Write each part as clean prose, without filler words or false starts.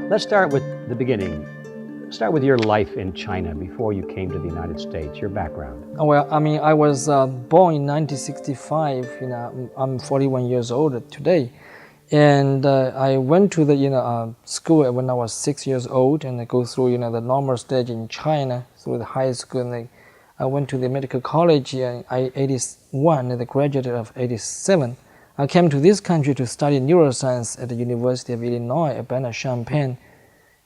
Let's start with the beginning. Start with your life in China before you came to the United States, your background. Well, I mean, I was born in 1965. I'm 41 years old today. And I went to the school when I was 6 years old, and I go through the normal stage in China through the high school. And I went to the medical college in 81, and I graduated of 87. I came to this country to study neuroscience at the University of Illinois at Urbana-Champaign.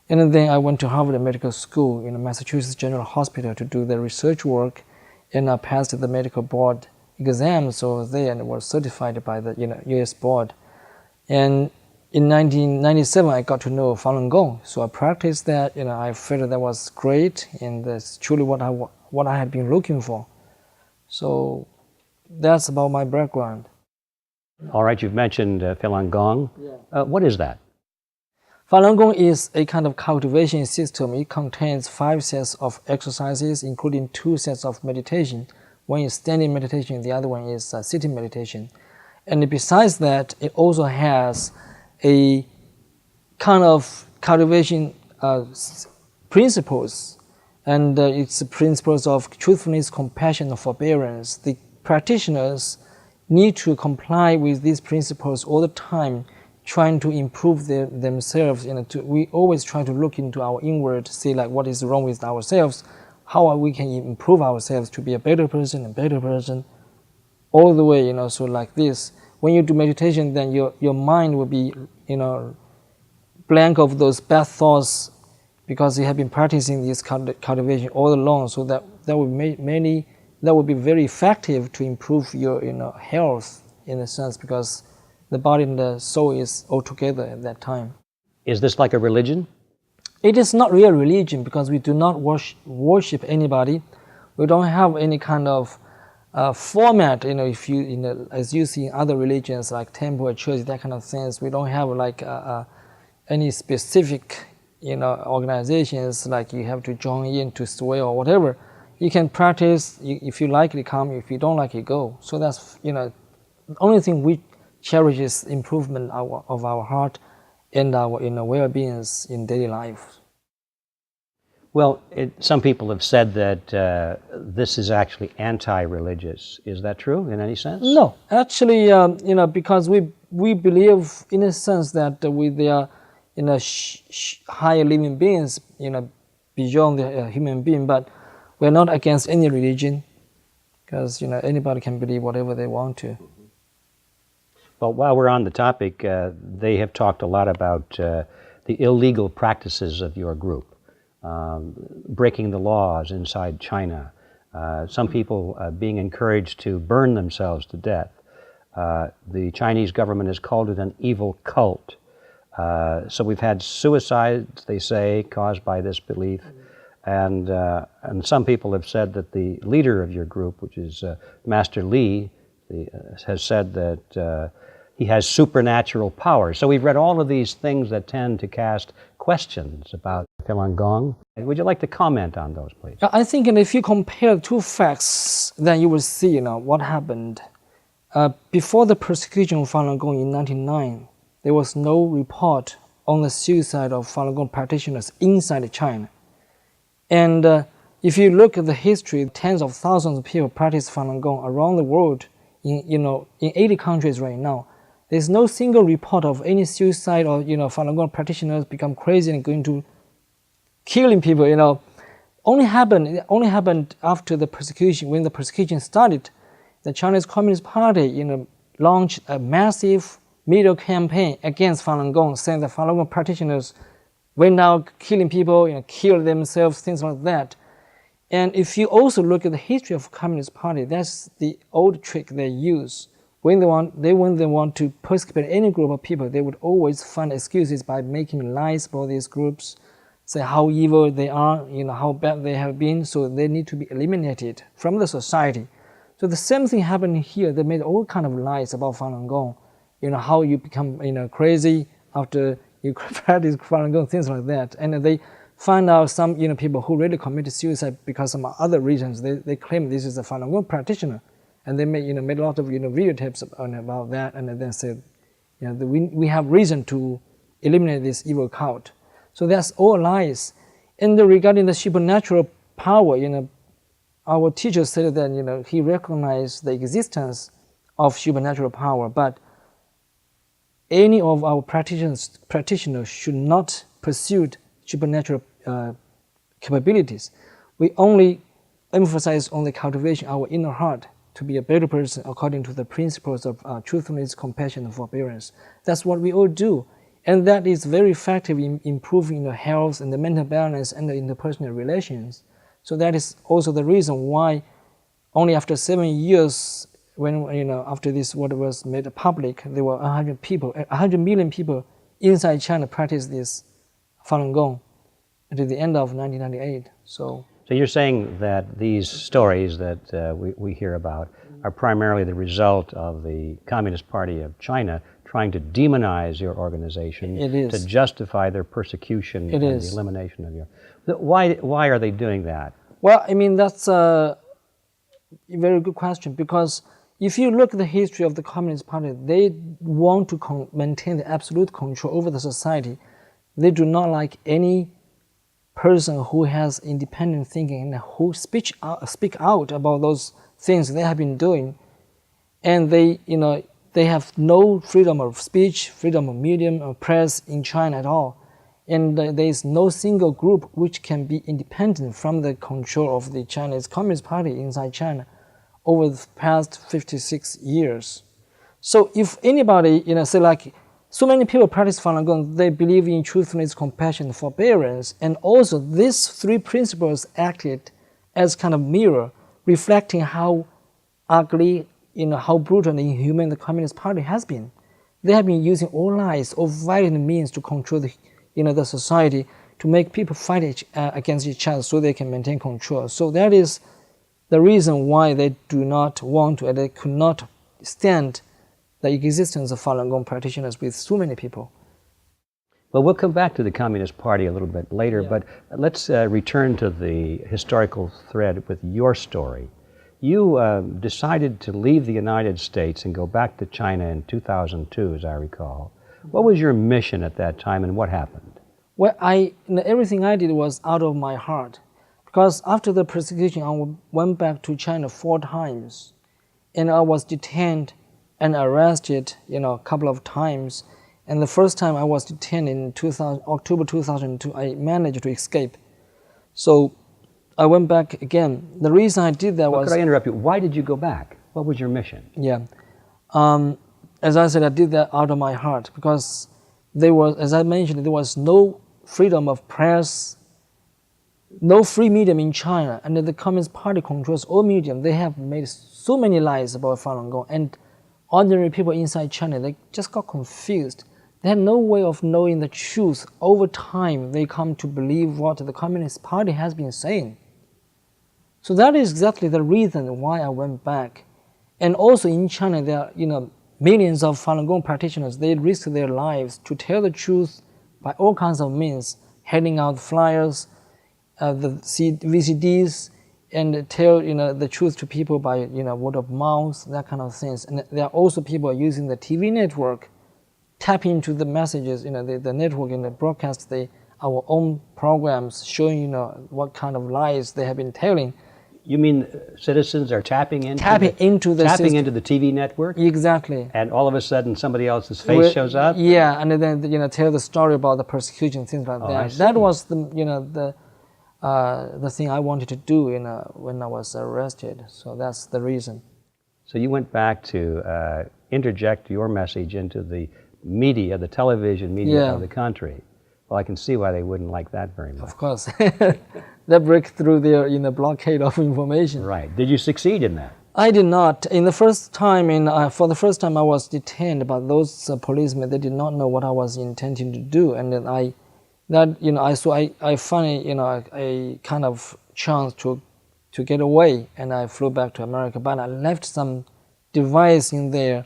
And then I went to Harvard Medical School in Massachusetts General Hospital to do the research work, and I passed the medical board exams over there and was certified by the U.S. board. And in 1997, I got to know Falun Gong, so I practiced that. I felt that was great, and that's truly what I had been looking for. So that's about my background. All right, you've mentioned Falun Gong. Yeah. What is that? Falun Gong is a kind of cultivation system. It contains 5 sets of exercises, including 2 sets of meditation. One is standing meditation, the other one is sitting meditation. And besides that, it also has a kind of cultivation principles, and it's the principles of truthfulness, compassion, and forbearance. The practitioners need to comply with these principles all the time, trying to improve themselves. We always try to look into our inward, see like what is wrong with ourselves, how we can improve ourselves to be a better person, all the way, so like this. When you do meditation, then your mind will be, blank of those bad thoughts, because you have been practicing this cultivation all along. So that would be very effective to improve your, health in a sense, because the body and the soul is all together at that time. Is this like a religion? It is not real religion, because we do not worship anybody. We don't have any kind of format, if you, as you see in other religions like temple or church, that kind of things. We don't have like any specific, organizations like you have to join in to swear or whatever. You can practice. If you like it, come. If you don't like it, go. So that's the only thing we cherish is improvement of our heart and our well-beings in daily life. Well, some people have said that this is actually anti-religious. Is that true in any sense? No, actually, because we believe in a sense that they are higher living beings, beyond the human being. But we're not against any religion, because anybody can believe whatever they want to. Well, while we're on the topic, they have talked a lot about the illegal practices of your group. Breaking the laws inside China, some people being encouraged to burn themselves to death. The Chinese government has called it an evil cult. So we've had suicides, they say, caused by this belief. And some people have said that the leader of your group, which is Master Li, has said that he has supernatural powers. So we've read all of these things that tend to cast questions about Falun Gong. Would you like to comment on those, please? I think if you compare 2 facts, then you will see what happened. Before the persecution of Falun Gong in 1999, there was no report on the suicide of Falun Gong practitioners inside China. And if you look at the history, tens of thousands of people practice Falun Gong around the world in 80 countries right now. There's no single report of any suicide or Falun Gong practitioners become crazy and going to killing people. Only happened after the persecution. When the persecution started, the Chinese Communist Party launched a massive media campaign against Falun Gong, saying that Falun Gong practitioners went out killing people, killed themselves, things like that. And if you also look at the history of the Communist Party, that's the old trick they use. When they want to persecute any group of people, they would always find excuses by making lies about these groups, say how evil they are, how bad they have been, so they need to be eliminated from the society. So the same thing happened here. They made all kind of lies about Falun Gong, how you become crazy after you practice Falun Gong, things like that. And they find out some people who really committed suicide because of other reasons. They claim this is a Falun Gong practitioner. And they made a lot of videotapes about that, and then said, we have reason to eliminate this evil cult. So that's all lies. And regarding the supernatural power, our teacher said that he recognized the existence of supernatural power, but any of our practitioners should not pursue supernatural capabilities. We only emphasize on the cultivation of our inner heart to be a better person according to the principles of truthfulness, compassion, and forbearance. That's what we all do. And that is very effective in improving the health and the mental balance and the interpersonal relations. So that is also the reason why only after 7 years, when after this what was made public, there were 100 million people inside China practice this Falun Gong until the end of 1998. So you're saying that these stories that we hear about are primarily the result of the Communist Party of China trying to demonize your organization to justify their persecution and the elimination of your... Why are they doing that? Well, I mean, that's a very good question, because if you look at the history of the Communist Party, they want to maintain the absolute control over the society. They do not like any person who has independent thinking and who speak out about those things they have been doing. And they have no freedom of speech, freedom of medium or press in China at all. And there is no single group which can be independent from the control of the Chinese Communist Party inside China over the past 56 years. So if anybody, say like, so many people practice Falun Gong, they believe in truthfulness, compassion, forbearance, and also these three principles acted as kind of mirror, reflecting how ugly, how brutal and inhuman the Communist Party has been. They have been using all lies, all violent means to control the society, to make people fight against each other so they can maintain control. So that is the reason why they do not want to, and they could not stand the existence of Falun Gong practitioners with so many people. Well, we'll come back to the Communist Party a little bit later, but let's return to the historical thread with your story. You decided to leave the United States and go back to China in 2002, as I recall. What was your mission at that time, and what happened? Well, everything I did was out of my heart, because after the persecution, I went back to China 4 times, and I was detained and arrested, a couple of times. And the first time I was detained in October 2002, I managed to escape. So I went back again. The reason I did that was... Could I interrupt you? Why did you go back? What was your mission? Yeah. As I said, I did that out of my heart, because there was, as I mentioned, there was no freedom of press, no free medium in China, and the Communist Party controls all medium. They have made so many lies about Falun Gong, and ordinary people inside China, they just got confused. They had no way of knowing the truth. Over time, they come to believe what the Communist Party has been saying. So that is exactly the reason why I went back. And also in China, there are millions of Falun Gong practitioners. They risk their lives to tell the truth by all kinds of means, handing out flyers, the VCDs, and tell the truth to people by word of mouth, that kind of things. And there are also people using the TV network, tap into the messages, the network, and broadcast our own programs, showing what kind of lies they have been telling. You mean citizens are tapping into the TV network? Exactly. And all of a sudden somebody else's face shows up? Yeah, and then tell the story about the persecution, things like that. That was the thing I wanted to do when I was arrested. So that's the reason. So you went back to interject your message into the media, the television media of the country. Well, I can see why they wouldn't like that very much. Of course. That break through their blockade of information. Right. Did you succeed in that? I did not. For the first time I was detained, but those policemen, they did not know what I was intending to do. And then I finally, a kind of chance to get away, and I flew back to America. But I left some device in there,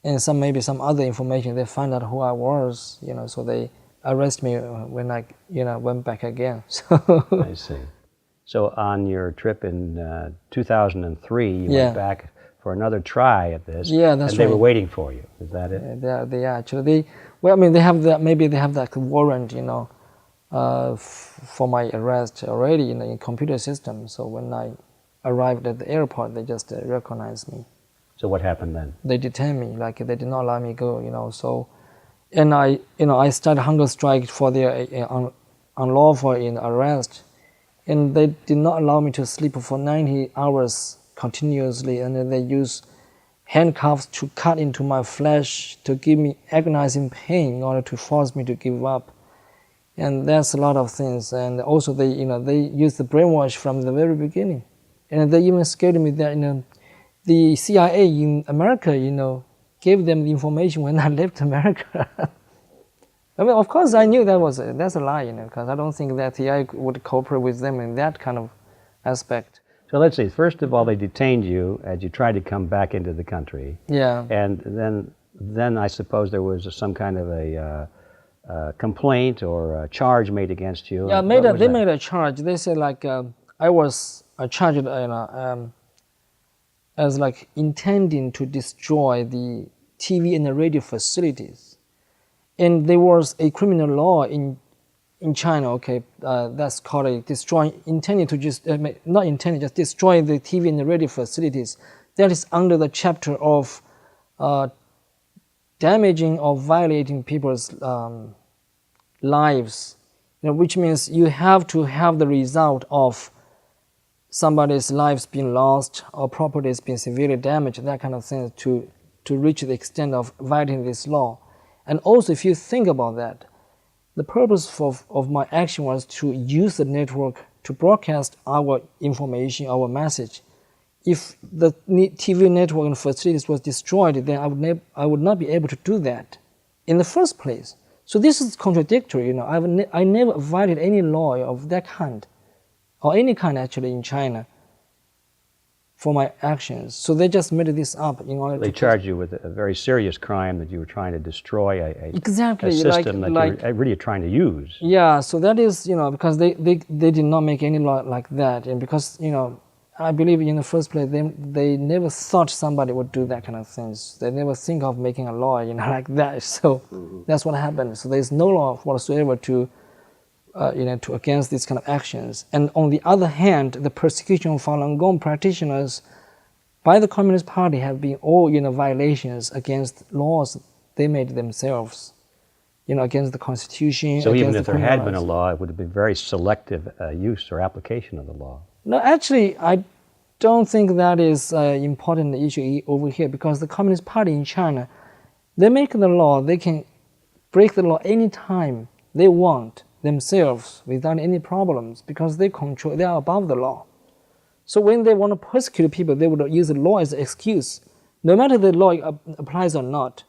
and maybe some other information. They found out who I was, so they arrested me when I, went back again. So I see. So on your trip in 2003, you went back for another try at this. Yeah, that's right. And they were waiting for you. Is that it? They actually. They have that. Maybe they have that warrant, for my arrest already in the computer system. So when I arrived at the airport, they just recognized me. So what happened then? They detained me, like they did not allow me go, So, and I started hunger strike for their unlawful arrest, and they did not allow me to sleep for 90 hours continuously, and then they used handcuffs to cut into my flesh to give me agonizing pain in order to force me to give up. And that's a lot of things. And also they used the brainwash from the very beginning, and they even scared me that the CIA in America gave them the information when I left America. I mean, of course, I knew that's a lie, because I don't think that CIA would cooperate with them in that kind of aspect. So let's see. First of all, they detained you as you tried to come back into the country. Yeah. And then I suppose there was some kind of a complaint or a charge made against you. Yeah, they made a charge. They said I was charged as intending to destroy the TV and the radio facilities, and there was a criminal law in China. Okay, that's called intending to just not intending, just destroy the TV and the radio facilities. That is under the chapter of damaging or violating people's lives, which means you have to have the result of somebody's lives being lost or properties being severely damaged, that kind of thing, to reach the extent of violating this law. And also, if you think about that, the purpose of my action was to use the network to broadcast our information, our message. If the TV network and facilities was destroyed, then I would not be able to do that in the first place. So this is contradictory. I never violated any law of that kind, or any kind actually in China, for my actions. So they just made this up in order They charged you with a very serious crime, that you were trying to destroy a system that you were really trying to use. Yeah, so that is, because they did not make any law like that. And because, I believe in the first place, they never thought somebody would do that kind of things. They never think of making a law, like that. So that's what happened. So there's no law whatsoever to against these kind of actions. And on the other hand, the persecution of Falun Gong practitioners by the Communist Party have been all violations against laws they made themselves, against the Constitution. So even if there had been a law, it would have been very selective use or application of the law. No, actually, I don't think that is an important issue over here, because the Communist Party in China, they make the law, they can break the law anytime they want themselves without any problems, because they are above the law. So when they want to persecute people, they would use the law as an excuse, no matter the law applies or not.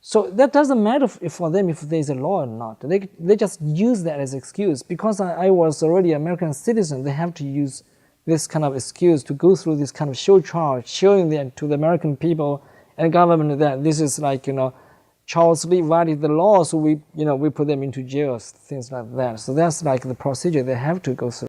So that doesn't matter for them if there's a law or not. They just use that as an excuse. Because I was already an American citizen, they have to use this kind of excuse to go through this kind of show charge, showing that to the American people and government that this is Charles Lee violated the law, so we put them into jail, things like that. So that's the procedure they have to go through.